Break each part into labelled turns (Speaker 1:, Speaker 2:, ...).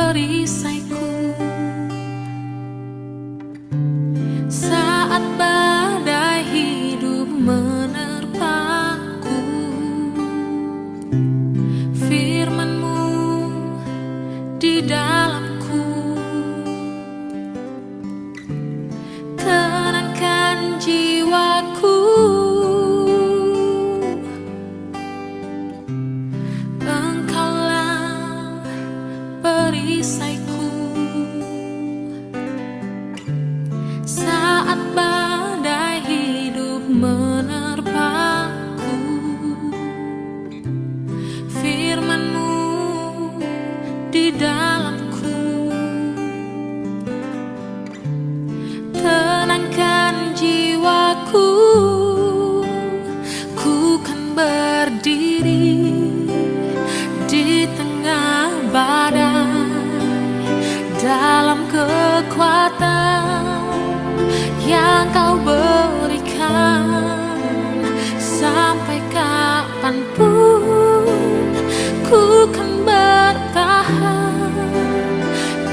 Speaker 1: perisaiku saat badai hidup menerpaku. Firman-Mu di dalamku tenangkan jiwaku. Engkaulah perisaiku saat badai hidup menerpaku. Firman-Mu di dalamku tenangkan jiwaku. Ku kan berdiri di tengah badai dalam kekuatan yang Kau berikan. Sampai kapanpun ku kan bertahan,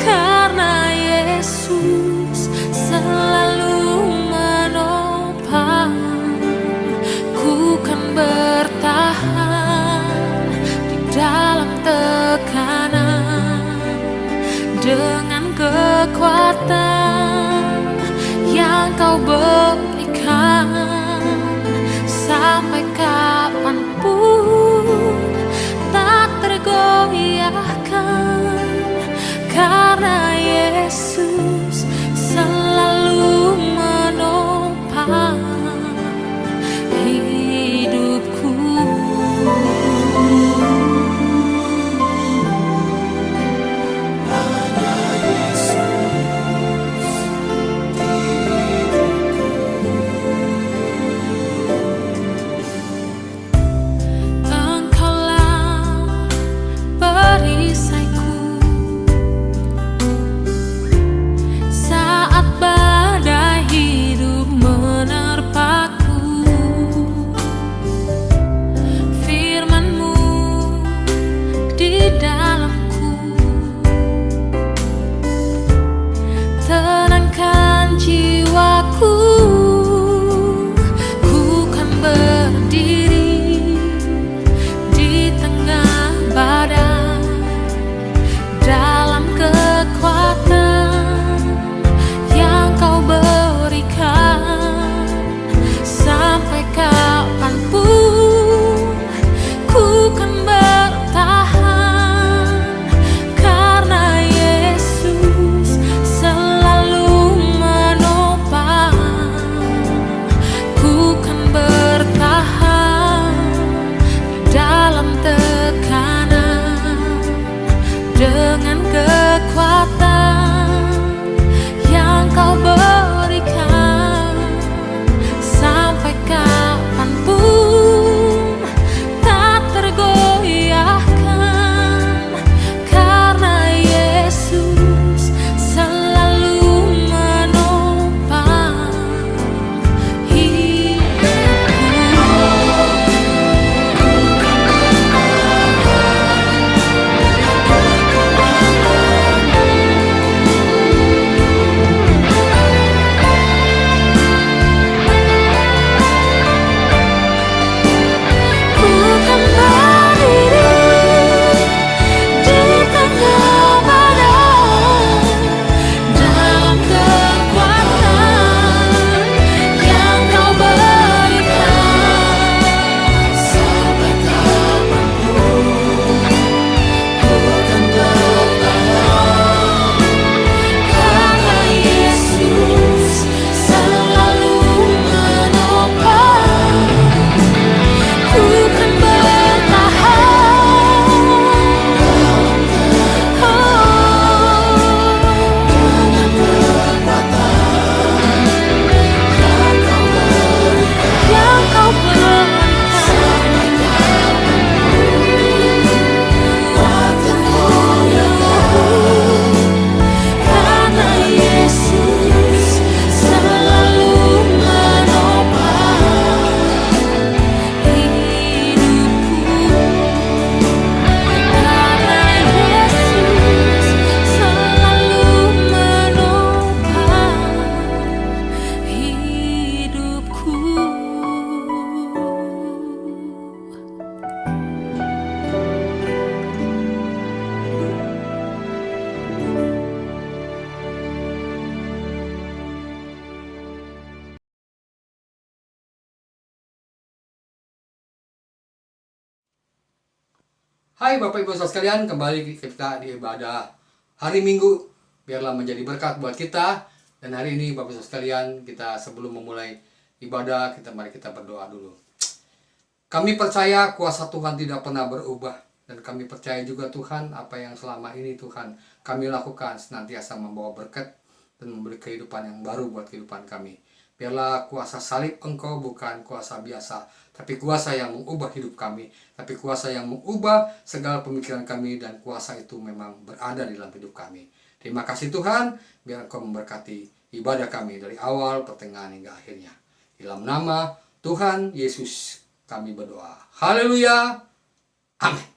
Speaker 1: karena Yesus selalu menopang. Ku kan bertahan di dalam tekanan dengan kekuatan yang Kau berikan. Sampai kapanpun tak tergoyahkan, karena Yesus selalu menopang hidupku.
Speaker 2: Hanya Yesus Hai Bapak Ibu Saudara sekalian, kembali kita di ibadah hari Minggu. Biarlah menjadi berkat buat kita. Dan hari ini Bapak Ibu Saudara sekalian, kita sebelum memulai ibadah, mari kita berdoa dulu. Kami percaya kuasa Tuhan tidak pernah berubah. Dan kami percaya juga Tuhan, apa yang selama ini Tuhan kami lakukan senantiasa membawa berkat dan memberi kehidupan yang baru buat kehidupan kami. Biarlah kuasa salib Engkau bukan kuasa biasa, tapi kuasa yang mengubah hidup kami, tapi kuasa yang mengubah segala pemikiran kami, dan kuasa itu memang berada di dalam hidup kami. Terima kasih Tuhan, biar Engkau memberkati ibadah kami dari awal, pertengahan hingga akhirnya. Di dalam nama Tuhan Yesus kami berdoa. Haleluya. Amin.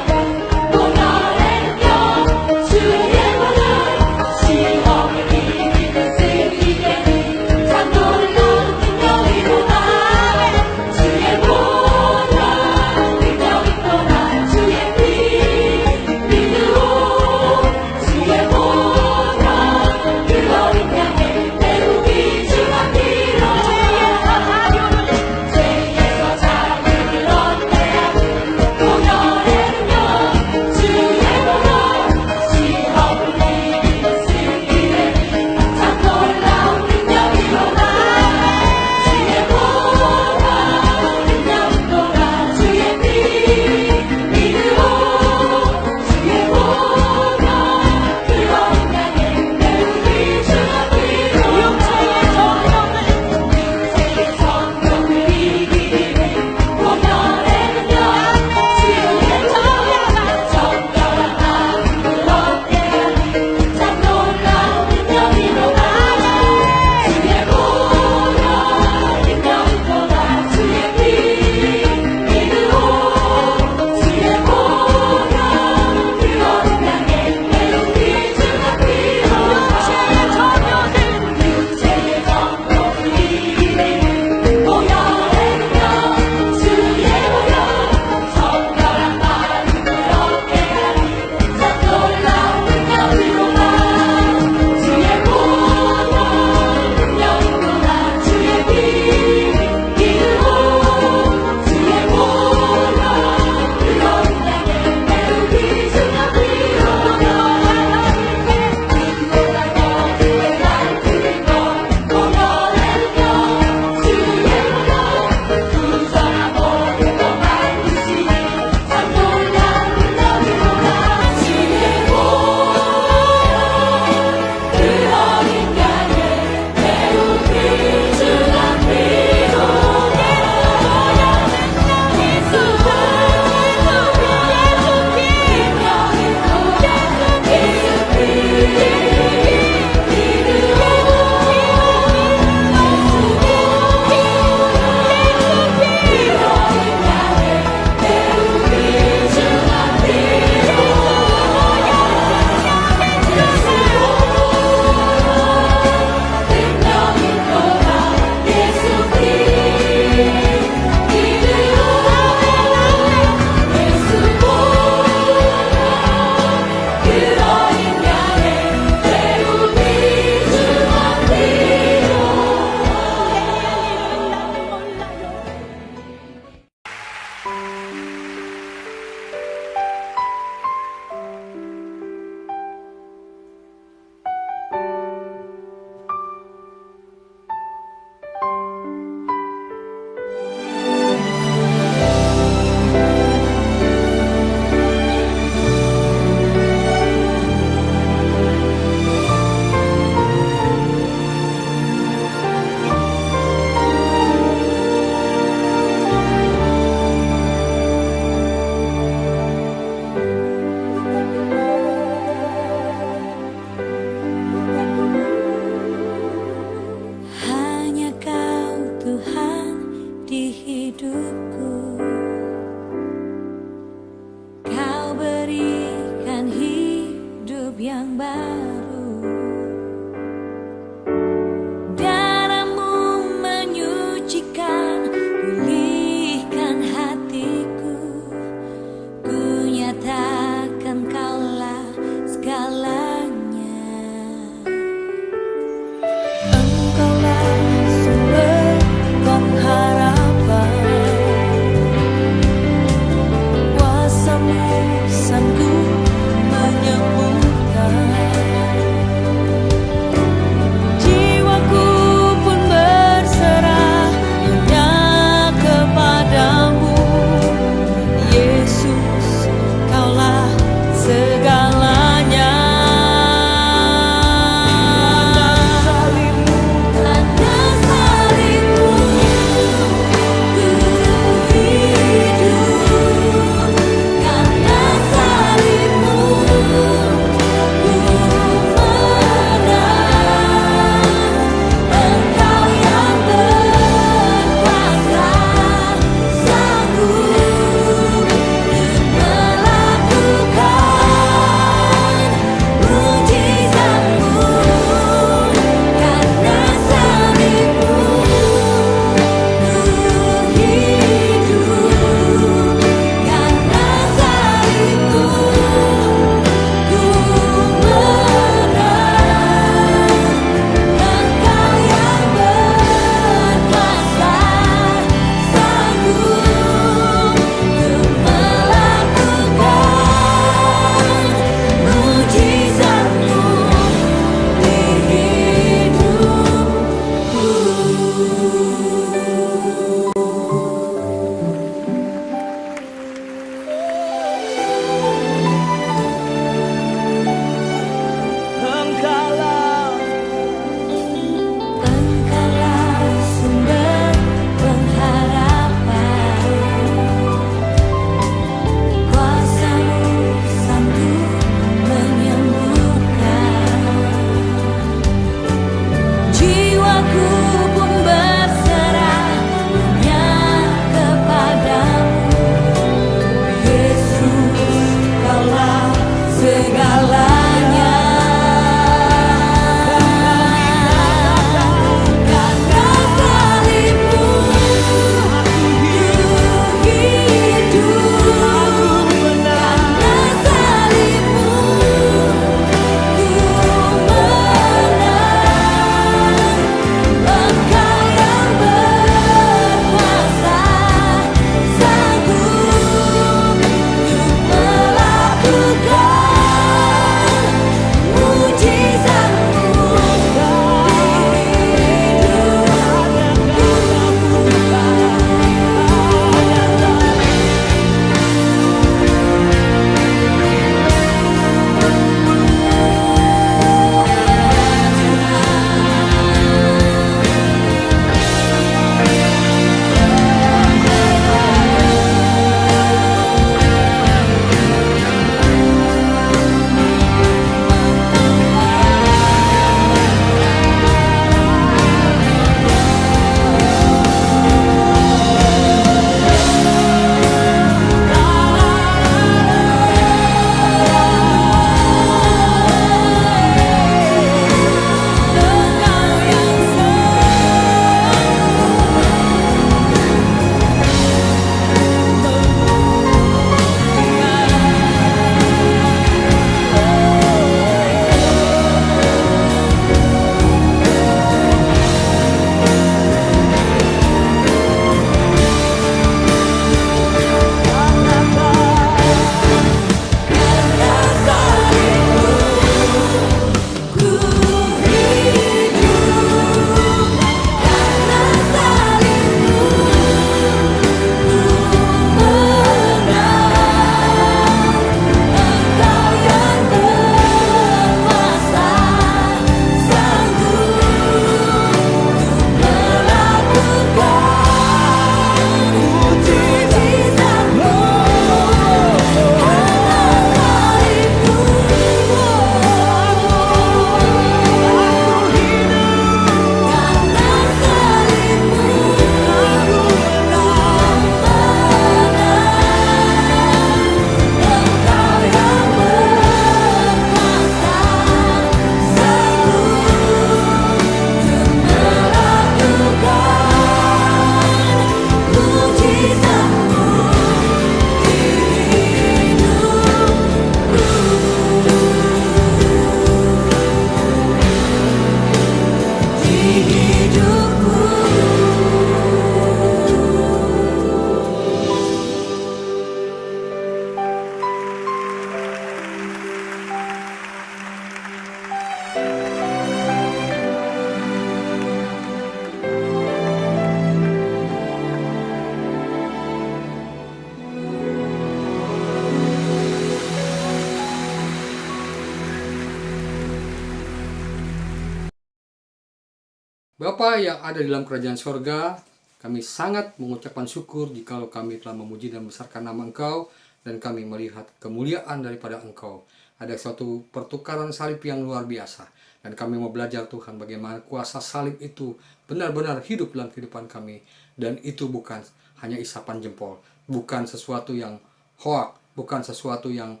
Speaker 2: Bapa yang ada di dalam kerajaan sorga, kami sangat mengucapkan syukur jikalau kami telah memuji dan membesarkan nama Engkau, dan kami melihat kemuliaan daripada Engkau. Ada suatu pertukaran salib yang luar biasa, dan kami mau belajar Tuhan bagaimana kuasa salib itu benar-benar hidup dalam kehidupan kami. Dan itu bukan hanya isapan jempol, bukan sesuatu yang hoak, bukan sesuatu yang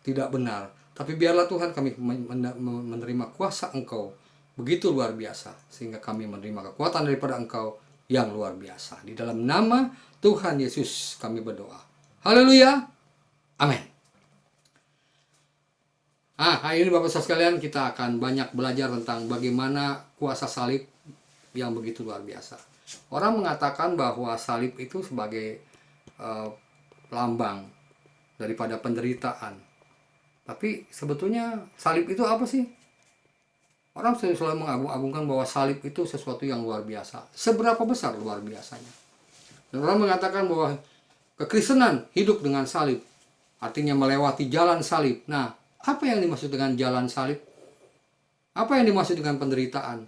Speaker 2: tidak benar, tapi biarlah Tuhan kami menerima kuasa Engkau begitu luar biasa, sehingga kami menerima kekuatan daripada Engkau yang luar biasa. Di dalam nama Tuhan Yesus kami berdoa. Haleluya. Amin. Hari ini Bapak Saudara sekalian, kita akan banyak belajar tentang bagaimana kuasa salib yang begitu luar biasa. Orang mengatakan bahwa salib itu sebagai lambang daripada penderitaan. Tapi sebetulnya salib itu apa sih? Orang selalu mengagung-agungkan bahwa salib itu sesuatu yang luar biasa. Seberapa besar luar biasanya? Dan orang mengatakan bahwa kekristenan hidup dengan salib, artinya melewati jalan salib. Nah, apa yang dimaksud dengan jalan salib? Apa yang dimaksud dengan penderitaan?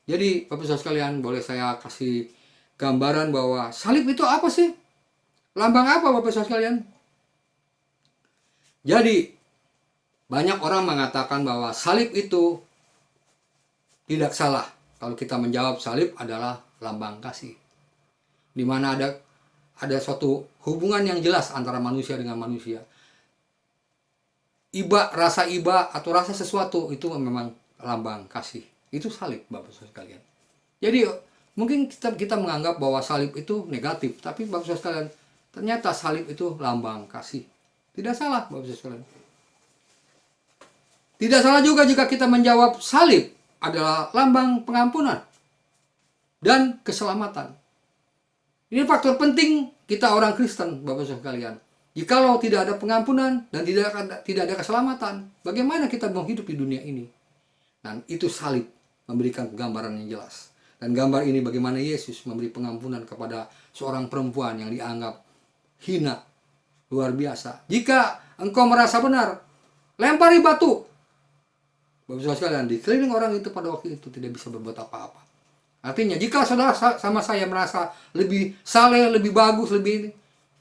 Speaker 2: Jadi, Bapak Saudara sekalian, boleh saya kasih gambaran bahwa salib itu apa sih? Lambang apa, Bapak Saudara sekalian? Jadi, banyak orang mengatakan bahwa salib itu tidak salah kalau kita menjawab salib adalah lambang kasih. Di mana ada suatu hubungan yang jelas antara manusia dengan manusia. Rasa iba atau rasa sesuatu itu memang lambang kasih. Itu salib, Bapak Saudara sekalian. Jadi mungkin kita menganggap bahwa salib itu negatif, tapi Bapak Saudara sekalian, ternyata salib itu lambang kasih. Tidak salah, Bapak Saudara sekalian. Tidak salah juga jika kita menjawab salib adalah lambang pengampunan dan keselamatan. Ini faktor penting kita orang Kristen, Bapak Saudara sekalian. Jikalau tidak ada pengampunan dan tidak ada keselamatan, bagaimana kita mau hidup di dunia ini? Dan itu salib memberikan gambaran yang jelas. Dan gambar ini bagaimana Yesus memberi pengampunan kepada seorang perempuan yang dianggap hina, luar biasa. Jika engkau merasa benar, lempari batu. Bapak Saudara sekalian, dikeliling orang itu pada waktu itu tidak bisa berbuat apa-apa. Artinya, jika saudara sama saya merasa lebih saleh, lebih bagus, lebih ini,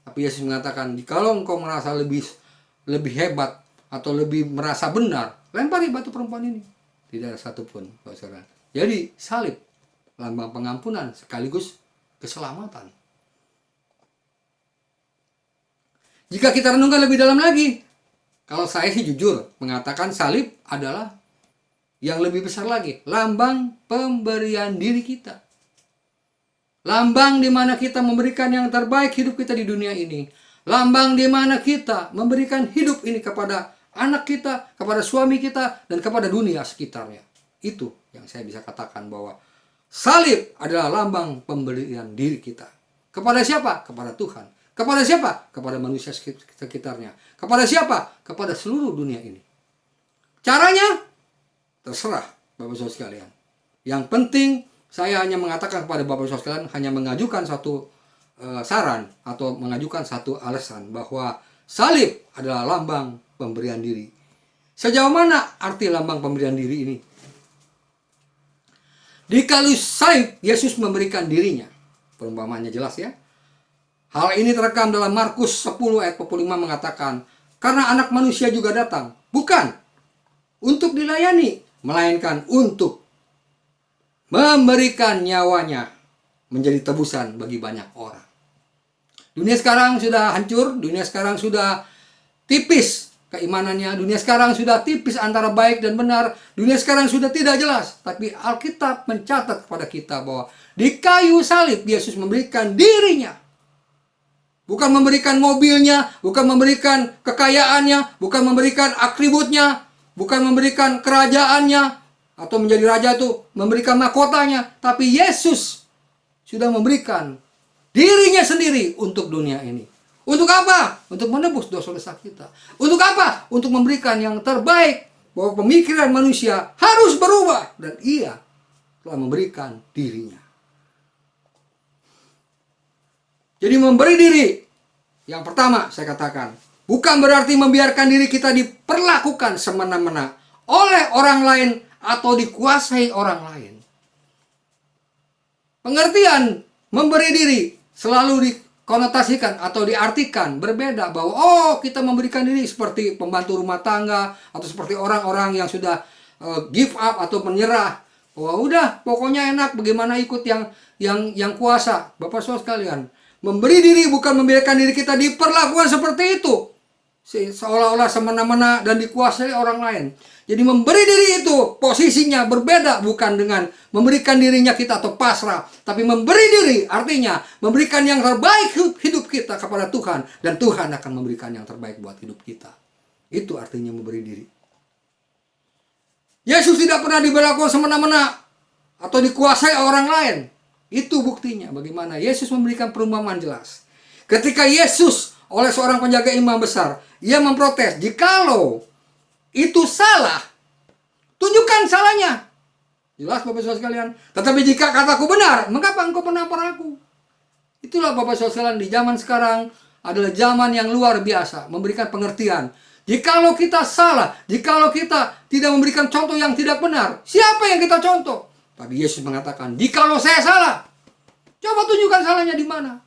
Speaker 2: tapi Yesus mengatakan, jikalau engkau merasa lebih hebat atau lebih merasa benar, lempari batu perempuan ini. Tidak ada satupun, Bapak Saudara. Jadi, salib lambang pengampunan sekaligus keselamatan. Jika kita renungkan lebih dalam lagi, kalau saya sih jujur mengatakan salib adalah yang lebih besar lagi, lambang pemberian diri kita. Lambang di mana kita memberikan yang terbaik hidup kita di dunia ini. Lambang di mana kita memberikan hidup ini kepada anak kita, kepada suami kita, dan kepada dunia sekitarnya. Itu yang saya bisa katakan bahwa salib adalah lambang pemberian diri kita. Kepada siapa? Kepada Tuhan. Kepada siapa? Kepada manusia sekitarnya. Kepada siapa? Kepada seluruh dunia ini. Caranya? Terserah Bapak Saudara sekalian. Yang penting saya hanya mengatakan kepada Bapak Saudara sekalian, hanya mengajukan satu saran atau mengajukan satu alasan bahwa salib adalah lambang pemberian diri. Sejauh mana arti lambang pemberian diri ini? Di kayu salib Yesus memberikan dirinya. Perumpamaannya jelas ya. Hal ini terekam dalam Markus 10 ayat 45 mengatakan, karena anak manusia juga datang, bukan untuk dilayani, melainkan untuk memberikan nyawanya menjadi tebusan bagi banyak orang. Dunia sekarang sudah hancur, dunia sekarang sudah tipis keimanannya, dunia sekarang sudah tipis antara baik dan benar, dunia sekarang sudah tidak jelas. Tapi Alkitab mencatat kepada kita bahwa di kayu salib Yesus memberikan dirinya. Bukan memberikan mobilnya, bukan memberikan kekayaannya, bukan memberikan atributnya, bukan memberikan kerajaannya, atau menjadi raja itu memberikan mahkotanya. Tapi Yesus sudah memberikan dirinya sendiri untuk dunia ini. Untuk apa? Untuk menebus dosa-dosa kita. Untuk apa? Untuk memberikan yang terbaik. Bahwa pemikiran manusia harus berubah. Dan ia telah memberikan dirinya. Jadi memberi diri, yang pertama saya katakan, bukan berarti membiarkan diri kita diperlakukan semena-mena oleh orang lain atau dikuasai orang lain. Pengertian memberi diri selalu dikonotasikan atau diartikan berbeda, bahwa oh, kita memberikan diri seperti pembantu rumah tangga atau seperti orang-orang yang sudah give up atau menyerah. Wah, udah pokoknya enak, bagaimana ikut yang kuasa. Bapak Saudara sekalian, memberi diri bukan membiarkan diri kita diperlakukan seperti itu, seolah-olah semena-mena dan dikuasai orang lain. Jadi memberi diri itu posisinya berbeda, bukan dengan memberikan dirinya kita atau pasrah, tapi memberi diri artinya memberikan yang terbaik hidup kita kepada Tuhan, dan Tuhan akan memberikan yang terbaik buat hidup kita. Itu artinya memberi diri. Yesus tidak pernah diberlakukan semena-mena atau dikuasai orang lain. Itu buktinya bagaimana Yesus memberikan perumpamaan jelas. Ketika Yesus oleh seorang penjaga imam besar, ia memprotes, jikalau itu salah, tunjukkan salahnya. Jelas Bapak Saudara sekalian. Tetapi jika kataku benar, mengapa engkau menampar aku? Itulah Bapak Saudara sekalian, di zaman sekarang adalah zaman yang luar biasa, memberikan pengertian. Jikalau kita salah, jikalau kita tidak memberikan contoh yang tidak benar, siapa yang kita contoh? Tapi Yesus mengatakan, jikalau saya salah, coba tunjukkan salahnya di mana.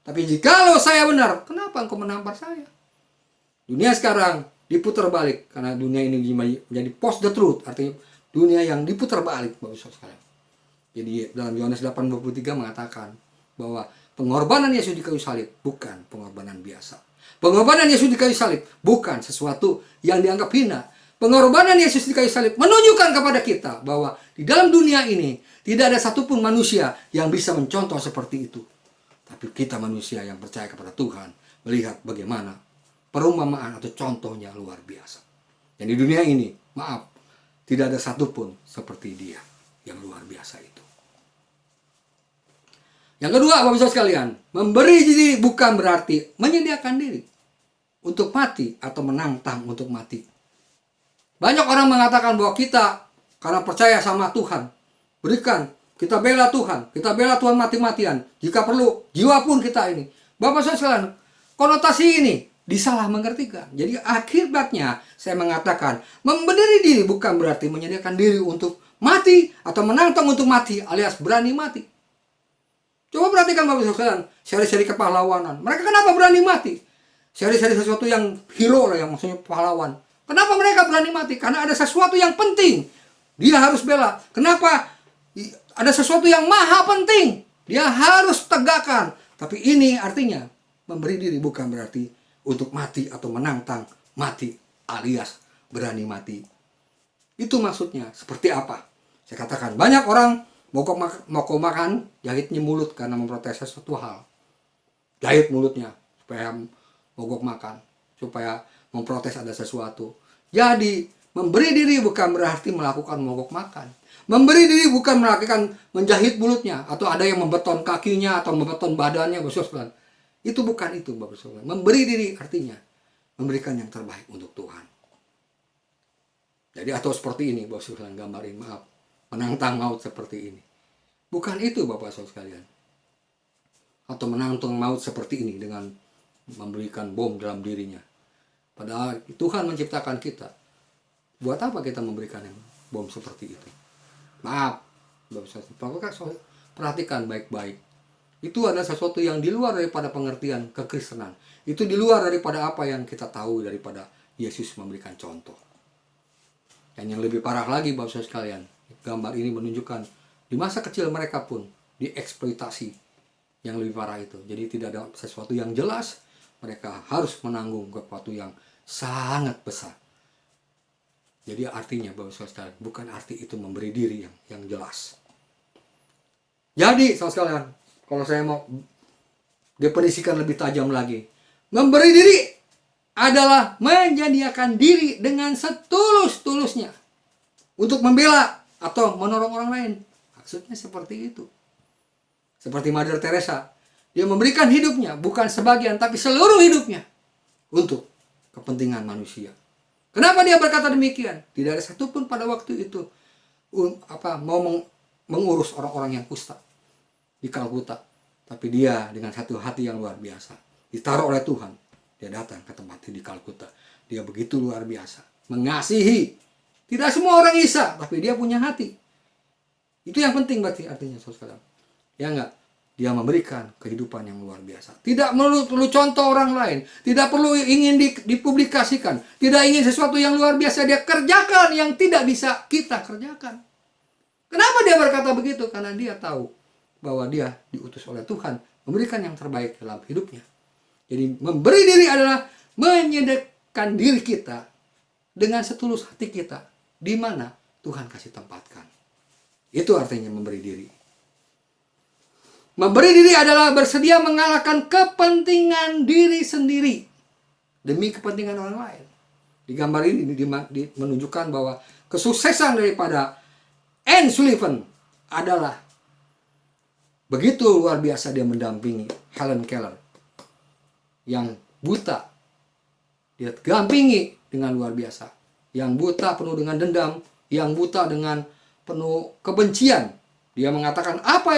Speaker 2: Tapi jikalau saya benar, kenapa engkau menampar saya? Dunia sekarang diputar balik, karena dunia ini menjadi post the truth, artinya dunia yang diputar balik, Bapak Saudara sekalian. Jadi dalam Yohanes 8:23 mengatakan bahwa pengorbanan Yesus di kayu salib bukan pengorbanan biasa. Pengorbanan Yesus di kayu salib bukan sesuatu yang dianggap hina. Pengorbanan Yesus di kayu salib menunjukkan kepada kita bahwa di dalam dunia ini tidak ada satupun manusia yang bisa mencontoh seperti itu. Tapi kita manusia yang percaya kepada Tuhan melihat bagaimana perumpamaan atau contohnya luar biasa. Dan di dunia ini, maaf, tidak ada satupun seperti dia yang luar biasa itu. Yang kedua, Bapak Saudara sekalian, memberi diri bukan berarti menyediakan diri untuk mati atau menantang untuk mati. Banyak orang mengatakan bahwa kita karena percaya sama Tuhan, berikan, kita bela Tuhan mati-matian. Jika perlu, jiwa pun kita ini. Bapak Saudara sekalian, konotasi ini disalah mengertikan. Jadi akibatnya saya mengatakan memberi diri bukan berarti menyediakan diri untuk mati atau menantang untuk mati alias berani mati. Coba perhatikan Bapak sekalian, seri-seri kepahlawanan. Mereka kenapa berani mati? Seri-seri sesuatu yang hero lah, yang maksudnya pahlawan. Kenapa mereka berani mati? Karena ada sesuatu yang penting. Dia harus bela. Kenapa? Ada sesuatu yang maha penting. Dia harus tegakkan. Tapi ini artinya memberi diri bukan berarti untuk mati atau menantang mati alias berani mati. Itu maksudnya seperti apa? Saya katakan banyak orang mogok makan, jahitnya mulut karena memprotes sesuatu hal. Jahit mulutnya supaya mogok makan, supaya memprotes ada sesuatu. Jadi memberi diri bukan berarti melakukan mogok makan. Memberi diri bukan melakukan menjahit mulutnya atau ada yang membeton kakinya atau membeton badannya, Bapak. Itu bukan itu, Bapak Saudara. Memberi diri artinya memberikan yang terbaik untuk Tuhan. Jadi atau seperti ini, Bapak Saudara, gambarin, maaf, menantang maut seperti ini. Bukan itu, Bapak Saudara sekalian. Atau menantang maut seperti ini dengan memberikan bom dalam dirinya. Padahal Tuhan menciptakan kita. Buat apa kita memberikan yang bom seperti itu? Maaf, Bapak Saudara, perhatikan baik-baik. Itu adalah sesuatu yang di luar daripada pengertian kekristenan. Itu di luar daripada apa yang kita tahu daripada Yesus memberikan contoh. Dan yang lebih parah lagi, Bapak Saudara sekalian, gambar ini menunjukkan di masa kecil mereka pun dieksploitasi yang lebih parah itu. Jadi tidak ada sesuatu yang jelas, mereka harus menanggung sesuatu yang sangat besar. Jadi artinya, Bapak Saudara sekalian, bukan arti itu memberi diri yang jelas. Jadi, saudara sekalian, kalau saya mau definisikan lebih tajam lagi, memberi diri adalah menyediakan diri dengan setulus-tulusnya untuk membela atau menolong orang lain. Maksudnya seperti itu. Seperti Mother Teresa, dia memberikan hidupnya bukan sebagian tapi seluruh hidupnya untuk kepentingan manusia. Kenapa dia berkata demikian? Tidak ada satupun pada waktu itu mau mengurus orang-orang yang kusta di Kalkuta, tapi dia dengan satu hati yang luar biasa, ditaruh oleh Tuhan, dia datang ke tempat di Kalkuta. Dia begitu luar biasa, mengasihi. Tidak semua orang bisa, tapi dia punya hati. Itu yang penting berarti artinya, saudara. Ya enggak? Dia memberikan kehidupan yang luar biasa. Tidak perlu contoh orang lain. Tidak perlu ingin dipublikasikan. Tidak ingin sesuatu yang luar biasa dia kerjakan yang tidak bisa kita kerjakan. Kenapa dia berkata begitu? Karena dia tahu bahwa dia diutus oleh Tuhan memberikan yang terbaik dalam hidupnya. Jadi memberi diri adalah menyediakan diri kita dengan setulus hati kita di mana Tuhan kasih tempatkan. Itu artinya memberi diri. Memberi diri adalah bersedia mengalahkan kepentingan diri sendiri demi kepentingan orang lain. Di gambar ini menunjukkan bahwa kesuksesan daripada Anne Sullivan adalah begitu luar biasa dia mendampingi Helen Keller yang buta. Dia dampingi dengan luar biasa. Yang buta penuh dengan dendam, yang buta dengan penuh kebencian. Dia mengatakan, apa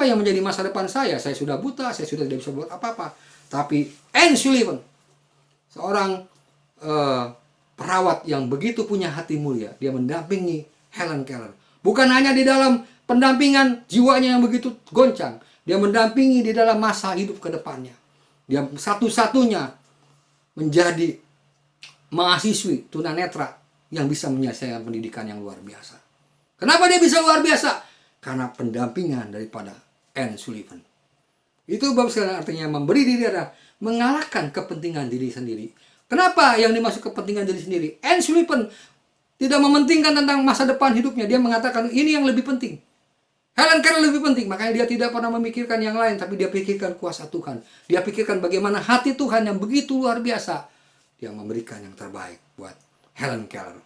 Speaker 2: yang menjadi masa depan saya? Saya sudah buta, saya sudah tidak bisa buat apa-apa. Tapi Anne Sullivan, seorang perawat yang begitu punya hati mulia, dia mendampingi Helen Keller. Bukan hanya di dalam pendampingan jiwanya yang begitu goncang, dia mendampingi di dalam masa hidup ke depannya. Dia satu-satunya menjadi mahasiswi tunanetra yang bisa menyelesaikan pendidikan yang luar biasa. Kenapa dia bisa luar biasa? Karena pendampingan daripada Anne Sullivan. Itu bab sekalian artinya memberi diri adalah mengalahkan kepentingan diri sendiri. Kenapa yang dimaksud kepentingan diri sendiri? Anne Sullivan tidak mementingkan tentang masa depan hidupnya. Dia mengatakan ini yang lebih penting. Helen Keller lebih penting. Makanya dia tidak pernah memikirkan yang lain. Tapi dia pikirkan kuasa Tuhan. Dia pikirkan bagaimana hati Tuhan yang begitu luar biasa. Dia memberikan yang terbaik buat Helen Keller.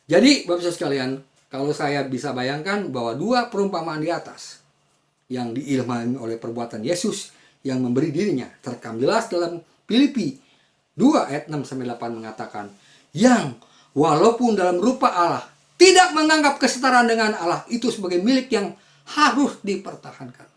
Speaker 2: Jadi Bapak Ibu sekalian, kalau saya bisa bayangkan bahwa dua perumpamaan di atas yang diilhami oleh perbuatan Yesus yang memberi dirinya terekam jelas dalam Filipi 2 ayat 6-8 mengatakan, yang walaupun dalam rupa Allah tidak menganggap kesetaraan dengan Allah itu sebagai milik yang harus dipertahankan.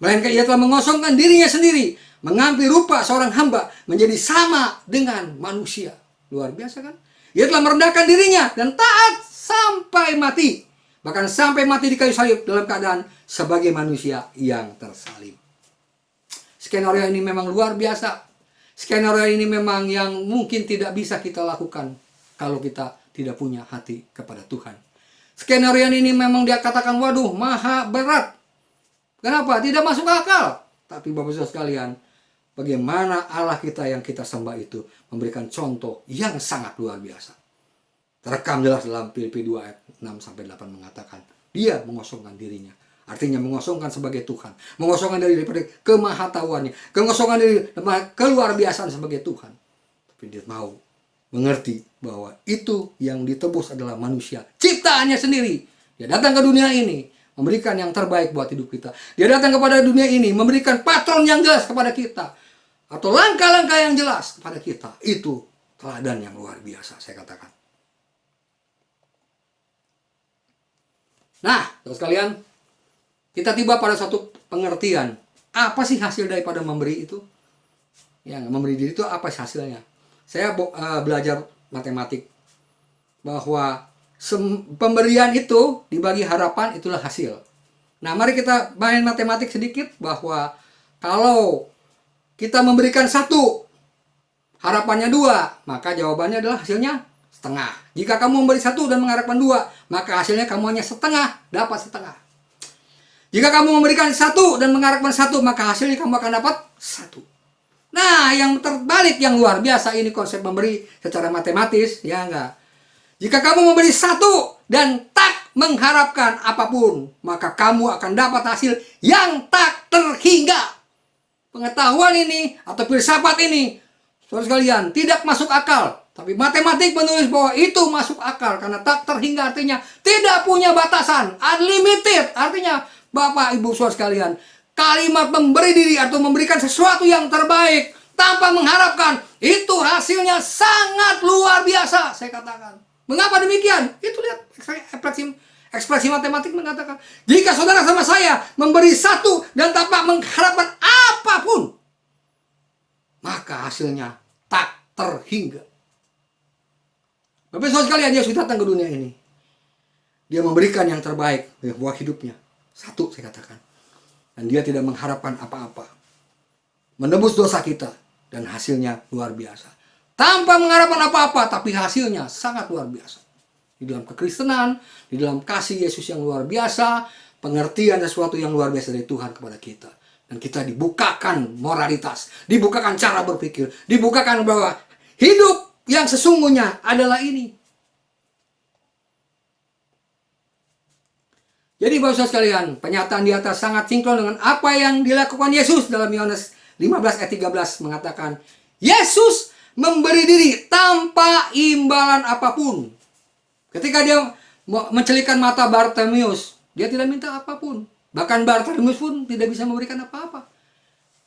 Speaker 2: Melainkan ia telah mengosongkan dirinya sendiri, mengambil rupa seorang hamba menjadi sama dengan manusia. Luar biasa kan? Ia telah merendahkan dirinya dan taat sampai mati. Bahkan sampai mati di kayu salib dalam keadaan sebagai manusia yang tersalib. Skenario ini memang luar biasa. Skenario ini memang yang mungkin tidak bisa kita lakukan kalau kita tidak punya hati kepada Tuhan. Skenario ini memang dia katakan, waduh, maha berat. Kenapa? Tidak masuk akal. Tapi Bapak Ibu sekalian, bagaimana Allah kita yang kita sembah itu memberikan contoh yang sangat luar biasa. Terekam jelas dalam Filipi 2 ayat 6-8 mengatakan, dia mengosongkan dirinya. Artinya mengosongkan sebagai Tuhan. Mengosongkan diri daripada kemahatauannya. Mengosongkan diri keluar biasaan sebagai Tuhan. Tapi dia mau mengerti bahwa itu yang ditebus adalah manusia. Ciptaannya sendiri. Dia datang ke dunia ini memberikan yang terbaik buat hidup kita. Dia datang kepada dunia ini memberikan patron yang jelas kepada kita. Atau langkah-langkah yang jelas kepada kita. Itu teladan yang luar biasa, saya katakan. Nah, terus kalian, kita tiba pada satu pengertian. Apa sih hasil daripada memberi itu? Ya, memberi diri itu apa sih hasilnya? Saya belajar matematik bahwa pemberian itu dibagi harapan itulah hasil. Nah, mari kita main matematik sedikit bahwa kalau kita memberikan 1, harapannya 2, maka jawabannya adalah hasilnya setengah. Jika kamu memberi 1 dan mengharapkan 2, maka hasilnya kamu hanya setengah, dapat setengah. Jika kamu memberikan 1 dan mengharapkan 1, maka hasilnya kamu akan dapat 1. Nah, yang terbalik yang luar biasa ini konsep memberi secara matematis, ya enggak? Jika kamu memberi 1 dan tak mengharapkan apapun, maka kamu akan dapat hasil yang tak terhingga. Pengetahuan ini atau filsafat ini, saudara sekalian, tidak masuk akal. Tapi matematik menulis bahwa itu masuk akal. Karena tak terhingga artinya tidak punya batasan. Unlimited artinya, Bapak Ibu saudara sekalian, kalimat memberi diri atau memberikan sesuatu yang terbaik tanpa mengharapkan, itu hasilnya sangat luar biasa, saya katakan. Mengapa demikian? Itu lihat ekspresi matematik mengatakan, jika saudara sama saya memberi 1 dan tanpa mengharapkan apapun, maka hasilnya tak terhingga. Bapak Ibu sekalian, Yesus datang ke dunia ini
Speaker 3: Dia memberikan yang terbaik buat hidupnya. Satu saya katakan. Dan dia tidak mengharapkan apa-apa. Menebus dosa kita. Dan hasilnya luar biasa. Tanpa mengharapkan apa-apa, tapi hasilnya sangat luar biasa. Di dalam kekristenan, di dalam kasih Yesus yang luar biasa, pengertian sesuatu yang luar biasa dari Tuhan kepada kita. Dan kita dibukakan moralitas, dibukakan cara berpikir, dibukakan bahwa hidup yang sesungguhnya adalah ini. Jadi Bapak-Ibu sekalian, pernyataan di atas sangat sinkron dengan apa yang dilakukan Yesus dalam Yohanes 15 ayat 13 mengatakan, Yesus memberi diri tanpa imbalan apapun. Ketika dia mencelikan mata Bartimeus, dia tidak minta apapun. Bahkan Bartimeus pun tidak bisa memberikan apa-apa.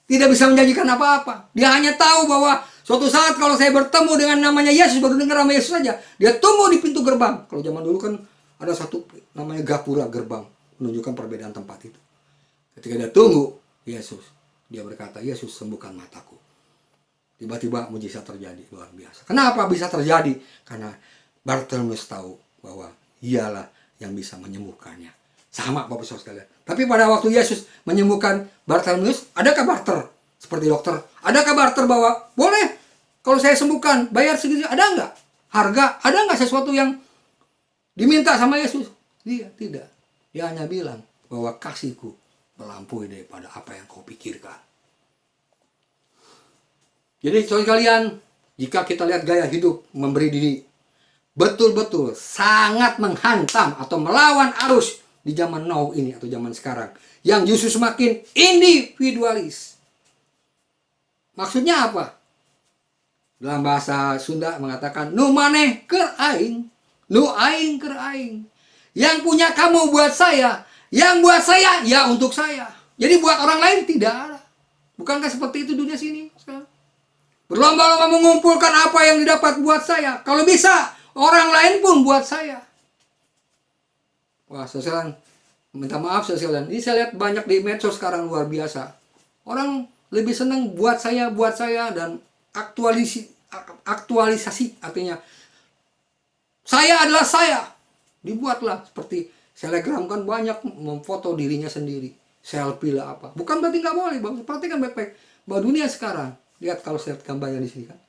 Speaker 3: Tidak bisa menjanjikan apa-apa. Dia hanya tahu bahwa suatu saat kalau saya bertemu dengan namanya Yesus, baru dengar nama Yesus saja, dia tunggu di pintu gerbang. Kalau zaman dulu kan ada satu namanya gapura gerbang, menunjukkan perbedaan tempat itu. Ketika dia tunggu Yesus, dia berkata, Yesus sembuhkan mataku. Tiba-tiba mujizat terjadi, luar biasa. Kenapa bisa terjadi? Karena Bartimeus tahu bahwa ialah yang bisa menyembuhkannya. Sama Bapak Saudara sekalian. Tapi pada waktu Yesus menyembuhkan Bartimeus, adakah barter? Seperti dokter, adakah barter bahwa boleh kalau saya sembuhkan, bayar segitu? Ada enggak? Harga? Ada enggak sesuatu yang diminta sama Yesus? Dia tidak. Dia hanya bilang bahwa kasihku melampaui daripada apa yang kau pikirkan. Jadi saudara sekalian, jika kita lihat gaya hidup memberi diri, betul-betul sangat menghantam atau melawan arus di zaman now ini atau zaman sekarang, yang justru semakin individualis. Maksudnya apa? Dalam bahasa Sunda mengatakan, nu maneh keur aing, nu aing keur aing. Yang punya kamu buat saya, yang buat saya ya untuk saya. Jadi buat orang lain tidak ada. Bukankah seperti itu dunia sini sekarang? Berlomba-lomba mengumpulkan apa yang didapat buat saya. Kalau bisa, orang lain pun buat saya. Wah, saudara, minta maaf saudara. Ini saya lihat banyak di medsos sekarang luar biasa. Orang lebih senang buat saya dan aktualisasi artinya saya adalah saya. Dibuatlah seperti Telegram kan banyak memfoto dirinya sendiri, selfie lah apa. Bukan berarti nggak boleh, Bang. Perhatikan baik-baik bahwa dunia sekarang, lihat kalau saya lihat gambarnya di sini kan,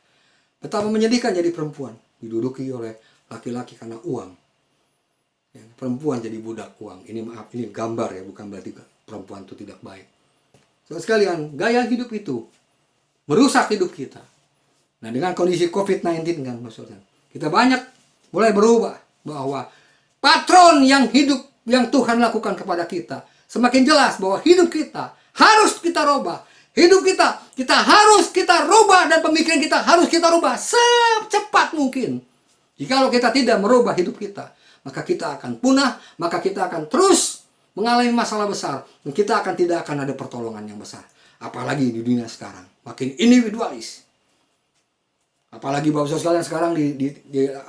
Speaker 3: betapa menyedihkan jadi perempuan diduduki oleh laki-laki karena uang. Ya, perempuan jadi budak uang. Ini maaf, ini gambar ya, bukan berarti perempuan itu tidak baik. Saudara sekalian, gaya hidup itu merusak hidup kita. Nah, dengan kondisi COVID-19 kan, maksudnya kita banyak mulai berubah bahwa patron yang hidup yang Tuhan lakukan kepada kita semakin jelas bahwa hidup kita harus kita rubah. Hidup kita harus kita rubah dan pemikiran kita harus kita rubah secepat mungkin. Jikalau kita tidak merubah hidup kita, maka kita akan punah, maka kita akan terus mengalami masalah besar dan kita tidak akan ada pertolongan yang besar. Apalagi di dunia sekarang makin individualis. Apalagi Bapak sekalian sekarang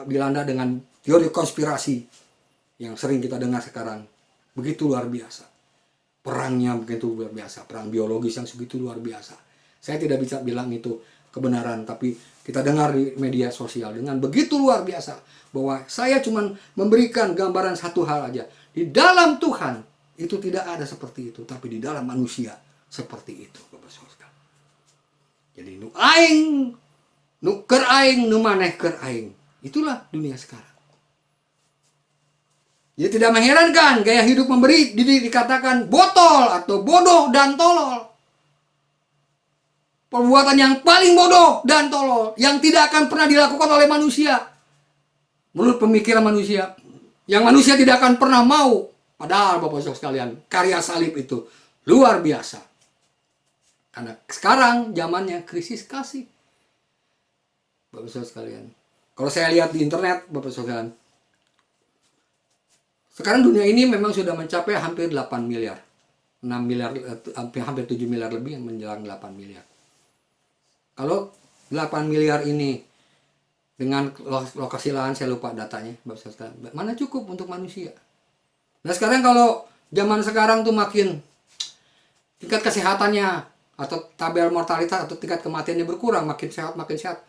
Speaker 3: dilanda dengan teori konspirasi yang sering kita dengar sekarang, begitu luar biasa. Perangnya begitu luar biasa, perang biologis yang segitu luar biasa. Saya tidak bisa bilang itu kebenaran, tapi kita dengar di media sosial dengan begitu luar biasa bahwa saya cuma memberikan gambaran satu hal aja. Di dalam Tuhan itu tidak ada seperti itu, tapi di dalam manusia seperti itu, Bapak Saudara. Jadi nu aing, nu keur aing, nu maneh keur aing. Itulah dunia sekarang. Jadi tidak mengherankan gaya hidup memberi diri dikatakan botol atau bodoh dan tolol. Perbuatan yang paling bodoh dan tolol yang tidak akan pernah dilakukan oleh manusia. Menurut pemikiran manusia, yang manusia tidak akan pernah mau. Padahal Bapak-Ibu sekalian, karya salib itu luar biasa. Karena sekarang zamannya krisis kasih. Bapak-Ibu sekalian, kalau saya lihat di internet, Bapak-Ibu sekalian, sekarang dunia ini memang sudah mencapai hampir 8 miliar. 6 miliar, hampir 7 miliar lebih yang menjelang 8 miliar. Kalau 8 miliar ini dengan lokasi lahan, saya lupa datanya, mana cukup untuk manusia. Nah sekarang kalau zaman sekarang tuh makin tingkat kesehatannya atau tabel mortalitas atau tingkat kematiannya berkurang, makin sehat.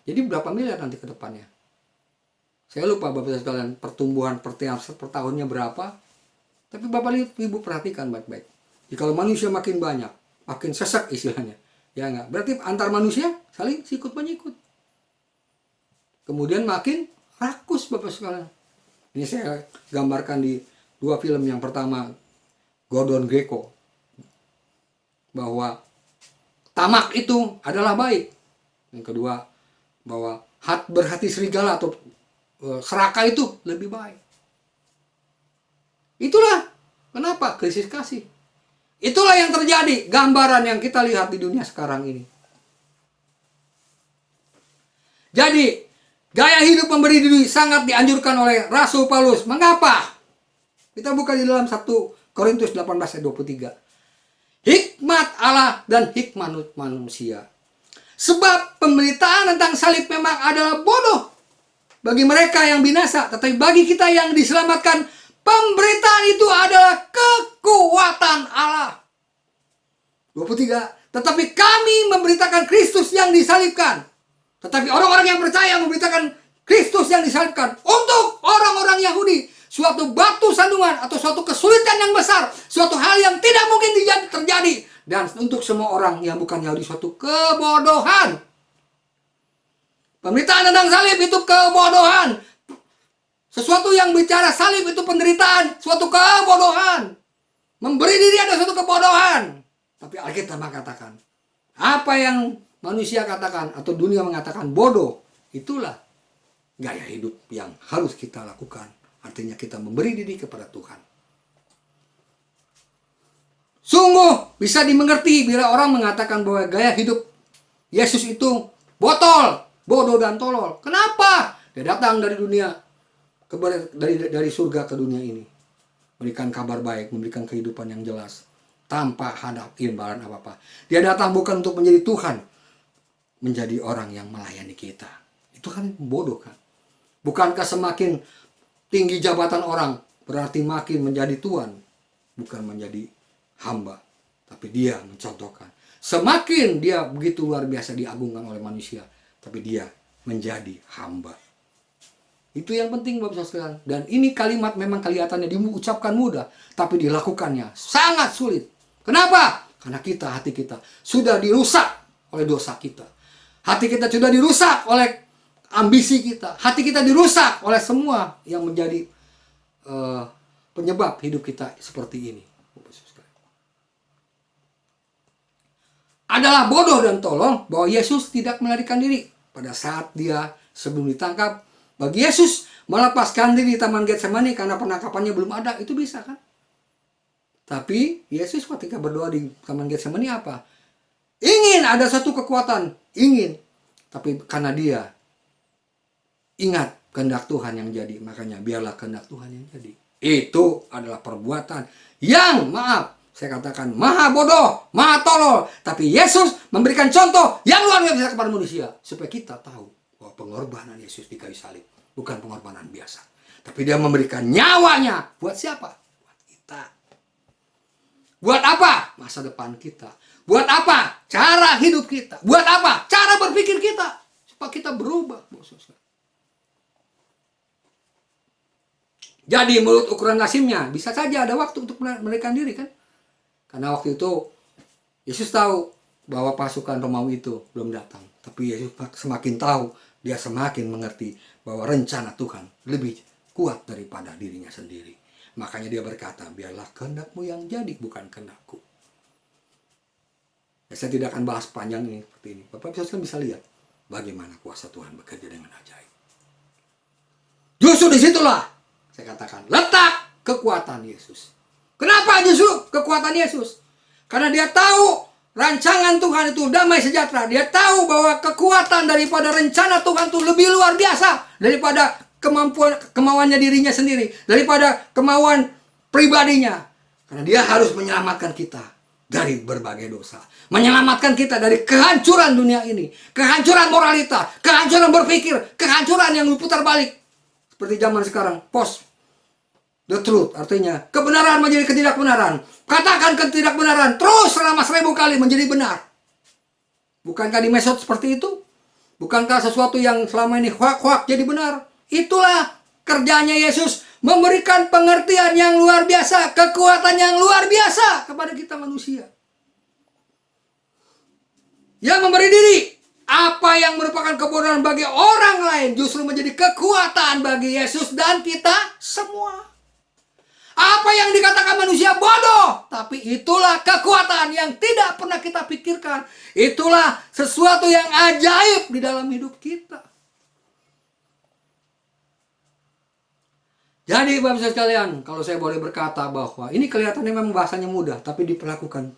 Speaker 3: Jadi berapa miliar nanti ke depannya? Saya lupa Bapak sekalian pertumbuhan per tahunnya berapa. Tapi Bapak Ibu perhatikan baik-baik. Jadi kalau manusia makin banyak, makin sesek istilahnya. Ya enggak? Berarti antar manusia saling sikut menyikut. Kemudian makin rakus Bapak sekalian. Ini saya gambarkan di 2 film. Yang pertama Gordon Gekko, bahwa tamak itu adalah baik. Yang kedua bahwa berhati serigala atau serakah itu lebih baik. Itulah kenapa krisis kasih. Itulah yang terjadi, gambaran yang kita lihat di dunia sekarang ini. Jadi, gaya hidup memberi diri sangat dianjurkan oleh Rasul Paulus. Mengapa? Kita buka di dalam 1 Korintus 18 ayat 23. Hikmat Allah dan hikmat manusia. Sebab pemberitaan tentang salib memang adalah bodoh bagi mereka yang binasa. Tetapi bagi kita yang diselamatkan, pemberitaan itu adalah kekuatan Allah. 23. Tetapi kami memberitakan Kristus yang disalibkan. Tetapi orang-orang yang percaya memberitakan Kristus yang disalibkan. Untuk orang-orang Yahudi, suatu batu sandungan atau suatu kesulitan yang besar, suatu hal yang tidak mungkin terjadi. Dan untuk semua orang yang bukan Yahudi, suatu kebodohan. Pemberitaan tentang salib itu kebodohan. Sesuatu yang bicara salib itu penderitaan, suatu kebodohan. Memberi diri ada suatu kebodohan. Tapi Alkitab mengatakan, apa yang manusia katakan atau dunia mengatakan bodoh, itulah gaya hidup yang harus kita lakukan. Artinya kita memberi diri kepada Tuhan. Sungguh bisa dimengerti bila orang mengatakan bahwa gaya hidup Yesus itu botol, bodoh dan tolol. Kenapa? Dia datang dari dunia, dari surga ke dunia ini. Memberikan kabar baik, memberikan kehidupan yang jelas. Tanpa hadap imbalan apa-apa. Dia datang bukan untuk menjadi Tuhan. Menjadi orang yang melayani kita. Itu kan bodoh kan? Bukankah semakin tinggi jabatan orang berarti makin menjadi tuan, bukan menjadi hamba. Tapi dia mencontohkan. Semakin dia begitu luar biasa diagungkan oleh manusia, tapi dia menjadi hamba. Itu yang penting Bapak sekalian. Dan ini kalimat memang kelihatannya diucapkan mudah, tapi dilakukannya sangat sulit. Kenapa? Karena hati kita sudah dirusak oleh dosa kita. Hati kita sudah dirusak oleh ambisi kita. Hati kita dirusak oleh semua yang menjadi penyebab hidup kita seperti ini. Adalah bodoh dan tolol bahwa Yesus tidak melarikan diri. Pada saat dia sebelum ditangkap, bagi Yesus melepaskan diri di Taman Getsemani karena penangkapannya belum ada, itu bisa kan? Tapi Yesus ketika berdoa di Taman Getsemani apa? Ingin ada satu kekuatan, ingin. Tapi karena dia ingat kehendak Tuhan yang jadi, makanya biarlah kehendak Tuhan yang jadi. Itu adalah perbuatan yang, maaf, saya katakan maha bodoh, maha tolol. Tapi Yesus memberikan contoh yang luar biasa kepada manusia. Supaya kita tahu bahwa pengorbanan Yesus di kayu salib bukan pengorbanan biasa. Tapi dia memberikan nyawanya. Buat siapa? Buat kita. Buat apa? Masa depan kita. Buat apa? Cara hidup kita. Buat apa? Cara berpikir kita. Supaya kita berubah. Jadi menurut ukuran lazimnya, bisa saja ada waktu untuk melarikan diri kan. Karena waktu itu Yesus tahu bahwa pasukan Romawi itu belum datang. Tapi Yesus semakin tahu, dia semakin mengerti bahwa rencana Tuhan lebih kuat daripada dirinya sendiri. Makanya dia berkata, biarlah kehendakmu yang jadi, bukan kehendakku. Ya, saya tidak akan bahas panjang ini seperti ini. Bapak bisa lihat bagaimana kuasa Tuhan bekerja dengan ajaib. Justru disitulah saya katakan letak kekuatan Yesus. Kenapa justru kekuatan Yesus? Karena dia tahu rancangan Tuhan itu damai sejahtera. Dia tahu bahwa kekuatan daripada rencana Tuhan itu lebih luar biasa daripada kemauannya dirinya sendiri, daripada kemauan pribadinya. Karena dia harus menyelamatkan kita dari berbagai dosa, menyelamatkan kita dari kehancuran dunia ini, kehancuran moralita, kehancuran berpikir, kehancuran yang putar balik. Seperti zaman sekarang, post the truth, artinya kebenaran menjadi ketidakbenaran. Katakan ketidakbenaran terus selama 1000 kali menjadi benar. Bukankah di mesot seperti itu? Bukankah sesuatu yang selama ini hoak-hoak jadi benar? Itulah kerjanya Yesus, memberikan pengertian yang luar biasa, kekuatan yang luar biasa kepada kita manusia. Yang memberi diri, apa yang merupakan kebodohan bagi orang lain justru menjadi kekuatan bagi Yesus dan kita semua. Apa yang dikatakan manusia bodoh, tapi itulah kekuatan yang tidak pernah kita pikirkan. Itulah sesuatu yang ajaib di dalam hidup kita. Jadi Bapak Ibu sekalian, kalau saya boleh berkata bahwa ini kelihatannya memang bahasanya mudah, tapi diperlakukan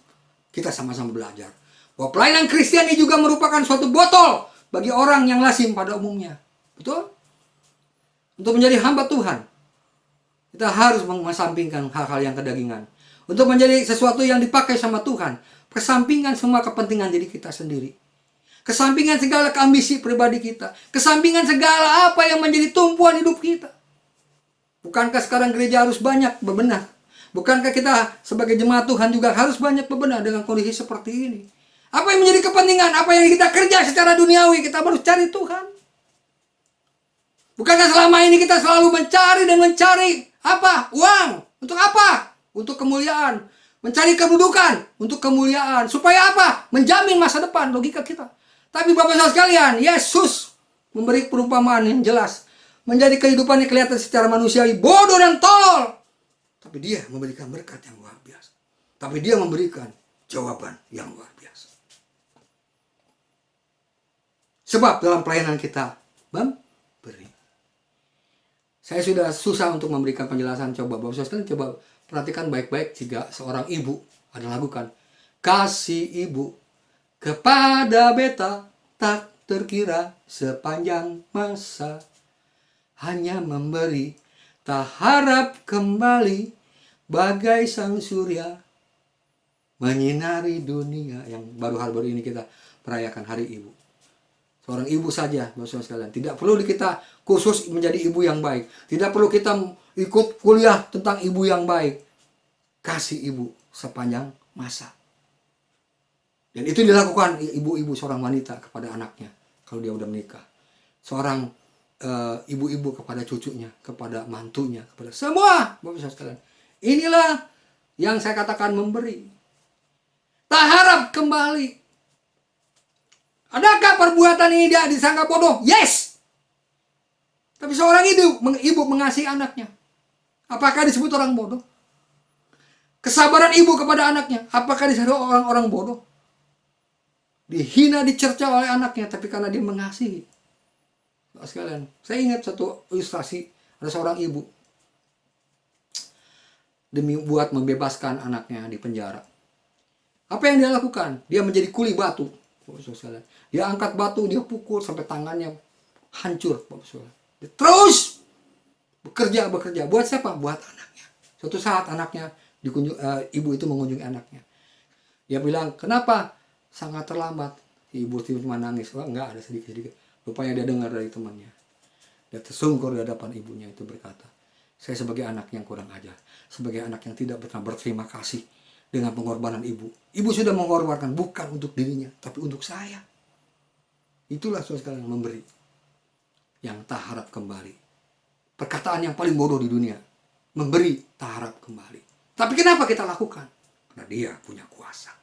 Speaker 3: kita sama-sama belajar. Bahwa pelayanan Kristiani juga merupakan suatu botol bagi orang yang lazim pada umumnya. Betul? Untuk menjadi hamba Tuhan, kita harus mengesampingkan hal-hal yang kedagingan. Untuk menjadi sesuatu yang dipakai sama Tuhan, kesampingan semua kepentingan diri kita sendiri. Kesampingan segala ambisi pribadi kita. Kesampingan segala apa yang menjadi tumpuan hidup kita. Bukankah sekarang gereja harus banyak bebenah? Bukankah kita sebagai jemaat Tuhan juga harus banyak bebenah dengan kondisi seperti ini? Apa yang menjadi kepentingan? Apa yang kita kerja secara duniawi? Kita harus cari Tuhan. Bukankah selama ini kita selalu mencari apa? Uang. Untuk apa? Untuk kemuliaan. Mencari kedudukan. Untuk kemuliaan. Supaya apa? Menjamin masa depan. Logika kita. Tapi Bapak Saudara sekalian, Yesus memberi perumpamaan yang jelas. Menjadi kehidupannya kelihatan secara manusiawi bodoh dan tolol. Tapi dia memberikan berkat yang luar biasa. Tapi dia memberikan jawaban yang luar biasa. Sebab dalam pelayanan kita memberi. Saya sudah susah untuk memberikan penjelasan. Coba Bapak Saudara coba perhatikan baik-baik jika seorang ibu ada lakukan. Kasih ibu kepada beta tak terkira sepanjang masa. Hanya memberi tak harap kembali bagai sang surya menyinari dunia. Yang baru-baru ini kita merayakan Hari Ibu. Seorang ibu saja, Bapak sekalian, tidak perlu kita khusus menjadi ibu yang baik. Tidak perlu kita ikut kuliah tentang ibu yang baik. Kasih ibu sepanjang masa. Dan itu dilakukan ibu-ibu seorang wanita kepada anaknya kalau dia udah menikah. Seorang ibu-ibu kepada cucunya, kepada mantunya, kepada semua, Bapak sekalian. Inilah yang saya katakan memberi. Tak harap kembali. Adakah perbuatan ini dia disangka bodoh? Yes. Tapi seorang ibu mengasihi anaknya. Apakah disebut orang bodoh? Kesabaran ibu kepada anaknya. Apakah disebut orang-orang bodoh? Dihina, dicerca oleh anaknya, tapi karena dia mengasihi. Sekalian, saya ingat satu ilustrasi. Ada seorang ibu demi buat membebaskan anaknya di penjara. Apa yang dia lakukan? Dia menjadi kuli batu. Dia angkat batu, dia pukul sampai tangannya hancur. Dia terus bekerja. Buat siapa? Buat anaknya. Suatu saat anaknya ibu itu mengunjungi anaknya. Dia bilang, kenapa sangat terlambat? Ibu cuma nangis. Wah, enggak, ada sedikit-sedikit. Rupanya dia dengar dari temannya. Dia tersungkur di hadapan ibunya itu berkata, saya sebagai anak yang kurang ajar, sebagai anak yang tidak pernah berterima kasih dengan pengorbanan ibu. Ibu sudah mengorbankan bukan untuk dirinya, tapi untuk saya. Itulah saudara sekalian memberi yang tak harap kembali. Perkataan yang paling bodoh di dunia. Memberi tak harap kembali. Tapi kenapa kita lakukan? Karena dia punya kuasa.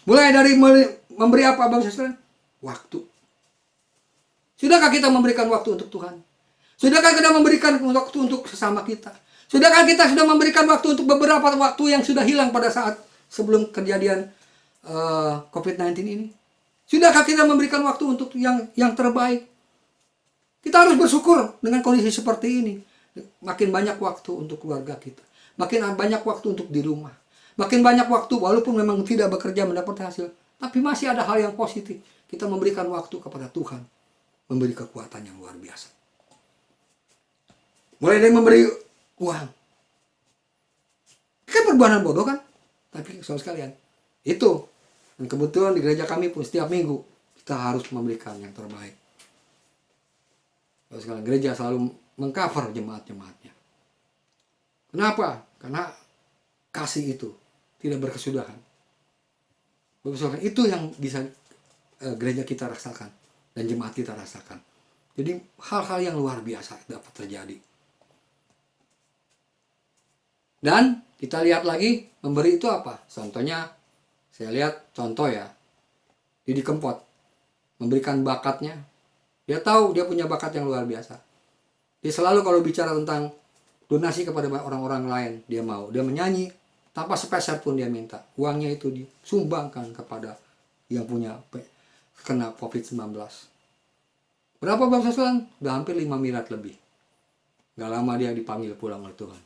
Speaker 3: Mulai dari memberi apa Bapak sekalian? Waktu. Sudahkah kita memberikan waktu untuk Tuhan? Sudahkah kita memberikan waktu untuk sesama kita? Sudahkah kita sudah memberikan waktu untuk beberapa waktu yang sudah hilang pada saat sebelum kejadian COVID-19 ini? Sudahkah kita memberikan waktu untuk yang terbaik? Kita harus bersyukur dengan kondisi seperti ini. Makin banyak waktu untuk keluarga kita. Makin banyak waktu untuk di rumah. Makin banyak waktu walaupun memang tidak bekerja mendapat hasil. Tapi masih ada hal yang positif. Kita memberikan waktu kepada Tuhan. Memberi kekuatan yang luar biasa. Mulai dari memberi uang. Kan perbuatan bodoh kan? Tapi saudara sekalian, itu. Dan kebetulan di gereja kami pun setiap minggu kita harus memberikan yang terbaik. Saudara sekalian, gereja selalu mengcover jemaat-jemaatnya. Kenapa? Karena kasih itu tidak berkesudahan. Saudara, itu yang bisa gereja kita rasakan dan jemaat kita rasakan. Jadi hal-hal yang luar biasa dapat terjadi. Dan kita lihat lagi, memberi itu apa? Contohnya, saya lihat contoh ya, Didi Kempot memberikan bakatnya. Dia tahu dia punya bakat yang luar biasa. Dia selalu kalau bicara tentang donasi kepada orang-orang lain, dia mau. Dia menyanyi, tanpa sepeser pun dia minta. Uangnya itu disumbangkan kepada yang punya kena COVID-19. Berapa Bapak Sekalian? Udah hampir 5 miliar lebih. Gak lama dia dipanggil pulang oleh Tuhan.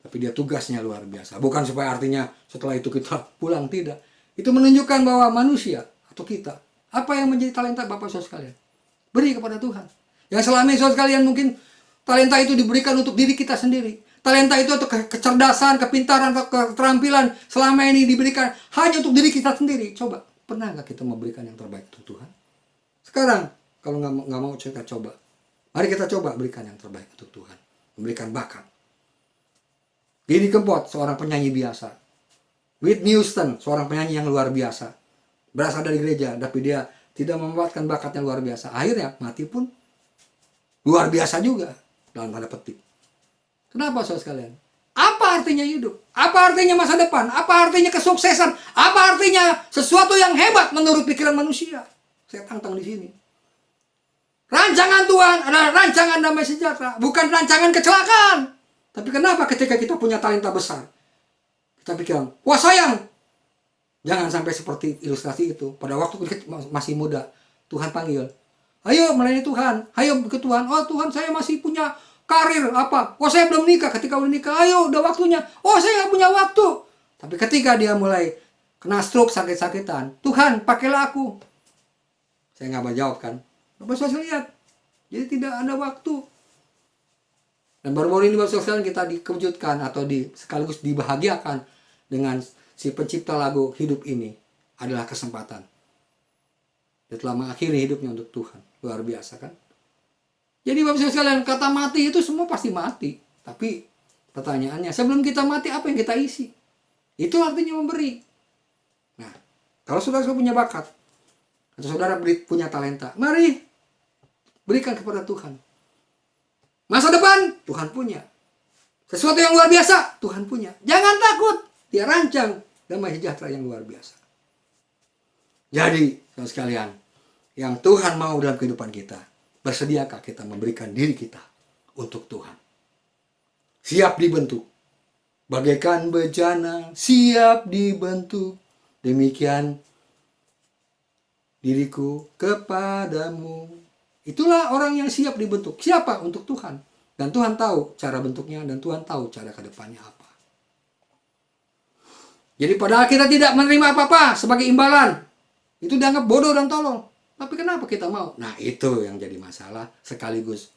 Speaker 3: Tapi dia tugasnya luar biasa. Bukan supaya artinya setelah itu kita pulang, tidak. Itu menunjukkan bahwa manusia atau kita, apa yang menjadi talenta Bapak Saudara sekalian? Beri kepada Tuhan. Yang selama ini Saudara sekalian mungkin talenta itu diberikan untuk diri kita sendiri. Talenta itu untuk kecerdasan, kepintaran, keterampilan selama ini diberikan hanya untuk diri kita sendiri. Coba, pernah nggak kita memberikan yang terbaik untuk Tuhan? Sekarang, kalau nggak mau kita coba. Mari kita coba berikan yang terbaik untuk Tuhan. Memberikan bakat. Didi Kempot, seorang penyanyi biasa. Whitney Houston, seorang penyanyi yang luar biasa. Berasal dari gereja, tapi dia tidak memanfaatkan bakat yang luar biasa. Akhirnya mati pun luar biasa juga, dalam tanda petik. Kenapa saudara sekalian? Apa artinya hidup? Apa artinya masa depan? Apa artinya kesuksesan? Apa artinya sesuatu yang hebat menurut pikiran manusia? Saya tantang di sini. Rancangan Tuhan adalah rancangan damai sejahtera, bukan rancangan kecelakaan. Tapi kenapa ketika kita punya talenta besar, kita pikir, wah sayang. Jangan sampai seperti ilustrasi itu. Pada waktu kita masih muda, Tuhan panggil. Ayo melayani Tuhan. Ayo ke Tuhan. Oh Tuhan, saya masih punya karir apa? Oh saya belum nikah. Ketika udah nikah, ayo udah waktunya. Oh saya nggak punya waktu. Tapi ketika dia mulai kena stroke, sakit-sakitan, Tuhan pakailah aku. Saya nggak menjawab kan. Bapak saya lihat. Jadi tidak ada waktu. Dan baru-baru ini Bapak sekalian kita dikejutkan atau sekaligus dibahagiakan dengan si pencipta lagu Hidup Ini adalah kesempatan. Dia telah mengakhiri hidupnya untuk Tuhan. Luar biasa kan? Jadi Bapak sekalian, kata mati itu semua pasti mati. Tapi pertanyaannya, sebelum kita mati apa yang kita isi? Itu artinya memberi. Nah, kalau saudara punya bakat atau saudara punya talenta, mari berikan kepada Tuhan. Masa depan Tuhan punya. Sesuatu yang luar biasa Tuhan punya. Jangan takut. Dia rancang damai sejahtera yang luar biasa. Jadi, saudara sekalian, yang Tuhan mau dalam kehidupan kita, bersediakah kita memberikan diri kita untuk Tuhan? Siap dibentuk. Bagaikan bejana, siap dibentuk. Demikian diriku kepadamu. Itulah orang yang siap dibentuk. Siapa? Untuk Tuhan. Dan Tuhan tahu cara bentuknya dan Tuhan tahu cara ke depannya apa. Jadi padahal kita tidak menerima apa-apa sebagai imbalan. Itu dianggap bodoh dan tolol. Tapi kenapa kita mau? Nah itu yang jadi masalah sekaligus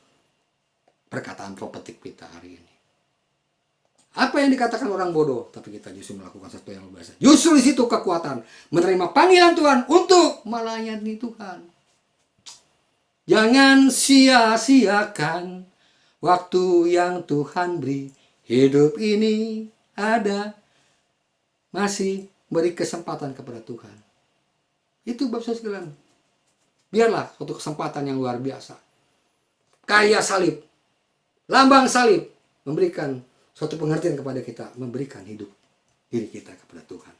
Speaker 3: perkataan profetik kita hari ini. Apa yang dikatakan orang bodoh, tapi kita justru melakukan sesuatu yang luar biasa. Justru di situ kekuatan menerima panggilan Tuhan untuk melayani Tuhan. Jangan sia-siakan waktu yang Tuhan beri. Hidup ini ada, masih beri kesempatan kepada Tuhan. Itu Bapak sekalian. Biarlah suatu kesempatan yang luar biasa. Karya salib, lambang salib, memberikan suatu pengertian kepada kita, memberikan hidup diri kita kepada Tuhan.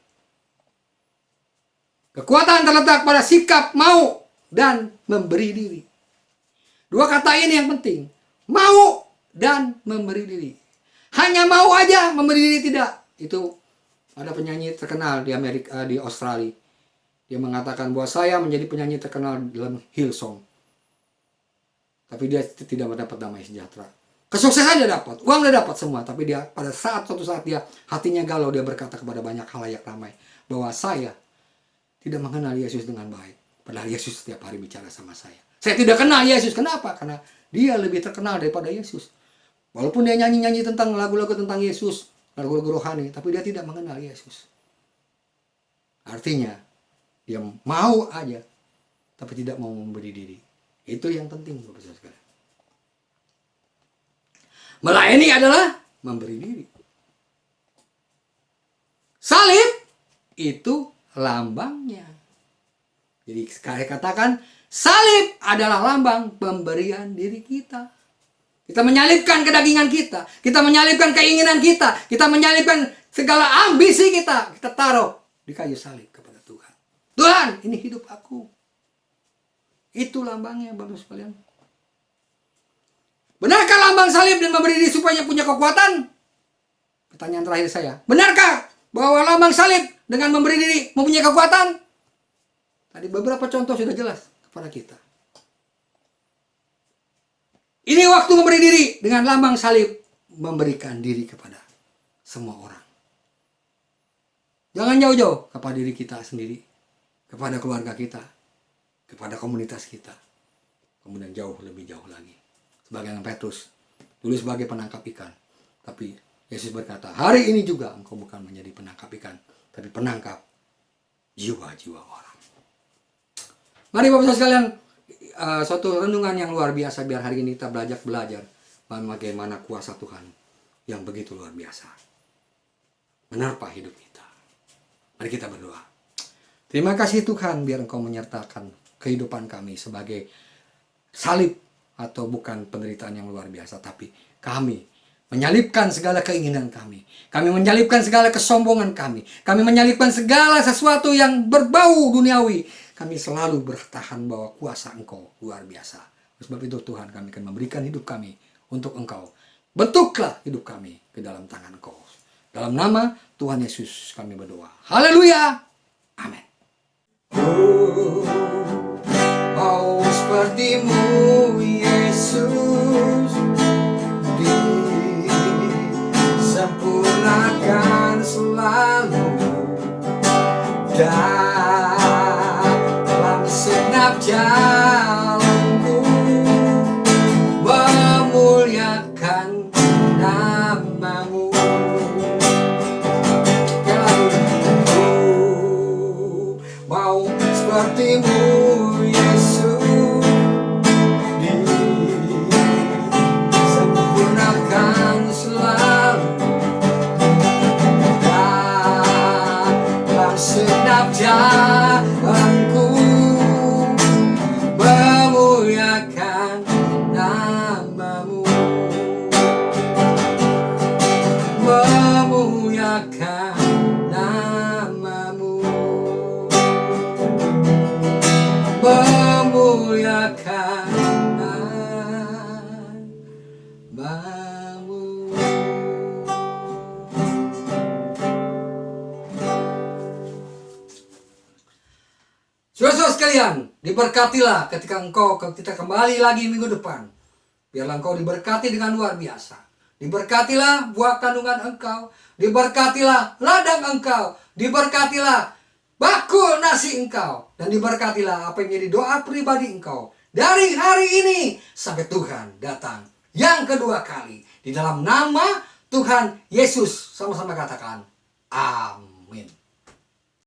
Speaker 3: Kekuatan terletak pada sikap mau dan memberi diri. Dua kata ini yang penting. Mau dan memberi diri. Hanya mau aja, memberi diri tidak. Itu ada penyanyi terkenal di Amerika, di Australia. Dia mengatakan bahwa saya menjadi penyanyi terkenal dalam Hillsong. Tapi dia tidak mendapat damai sejahtera. Kesuksesan dia dapat, uang dia dapat semua. Tapi dia pada suatu saat dia hatinya galau, dia berkata kepada banyak khalayak ramai bahwa saya tidak mengenal Yesus dengan baik. Padahal Yesus setiap hari bicara sama saya. Saya tidak kenal Yesus. Kenapa? Karena dia lebih terkenal daripada Yesus. Walaupun dia nyanyi-nyanyi tentang lagu-lagu tentang Yesus, lagu-lagu rohani, tapi dia tidak mengenal Yesus. Artinya, dia mau aja, tapi tidak mau memberi diri. Itu yang penting, Bapak sekalian. Melayani adalah memberi diri. Salib itu lambangnya. Jadi saya katakan Salib adalah lambang pemberian diri kita. Kita menyalibkan kedagingan kita. Kita menyalibkan keinginan kita. Kita menyalibkan segala ambisi kita. Kita taruh di kayu salib kepada Tuhan. Tuhan, ini hidup aku. Itu lambangnya, Bapak sekalian. Benarkah lambang salib dan memberi diri supaya punya kekuatan? Pertanyaan terakhir saya. Benarkah bahwa lambang salib dengan memberi diri mempunyai kekuatan? Tadi beberapa contoh sudah jelas kepada kita. Ini waktu memberi diri dengan lambang salib, memberikan diri kepada semua orang. Jangan jauh-jauh kepada diri kita sendiri, kepada keluarga kita, kepada komunitas kita. Kemudian lebih jauh lagi. Sebagai Petrus, dulu sebagai penangkap ikan. Tapi Yesus berkata, hari ini juga engkau bukan menjadi penangkap ikan, tapi penangkap jiwa-jiwa orang. Mari Bapak sekalian, suatu renungan yang luar biasa, biar hari ini kita belajar bagaimana kuasa Tuhan yang begitu luar biasa menerpa hidup kita. Mari kita berdoa. Terima kasih Tuhan, biar engkau menyertakan kehidupan kami sebagai salib, atau bukan penderitaan yang luar biasa, tapi kami menyalibkan segala keinginan kami. Kami menyalibkan segala kesombongan kami. Kami menyalibkan segala sesuatu yang berbau duniawi. Kami selalu bertahan bahwa kuasa Engkau luar biasa. Sebab itu Tuhan, kami akan memberikan hidup kami untuk Engkau. Bentuklah hidup kami ke dalam tangan Engkau. Dalam nama Tuhan Yesus kami berdoa. Haleluya. Amin. Mau sepertimu Yesus, disempurnakan selalu dalam segenap jalanku, memuliakan namamu. Mau sepertimu Yesus, disempurnakan selalu dalam segenap jalanku, memuliakan namamu, memuliakan namamu, memuliakan namamu. Saudara sekalian, diberkatilah ketika kita kembali lagi minggu depan. Biarlah engkau diberkati dengan luar biasa. Diberkatilah buah kandungan engkau. Diberkatilah ladang engkau. Diberkatilah bakul nasi engkau. Dan diberkatilah apa yang menjadi doa pribadi engkau. Dari hari ini sampai Tuhan datang yang kedua kali. Di dalam nama Tuhan Yesus. Sama-sama katakan amin.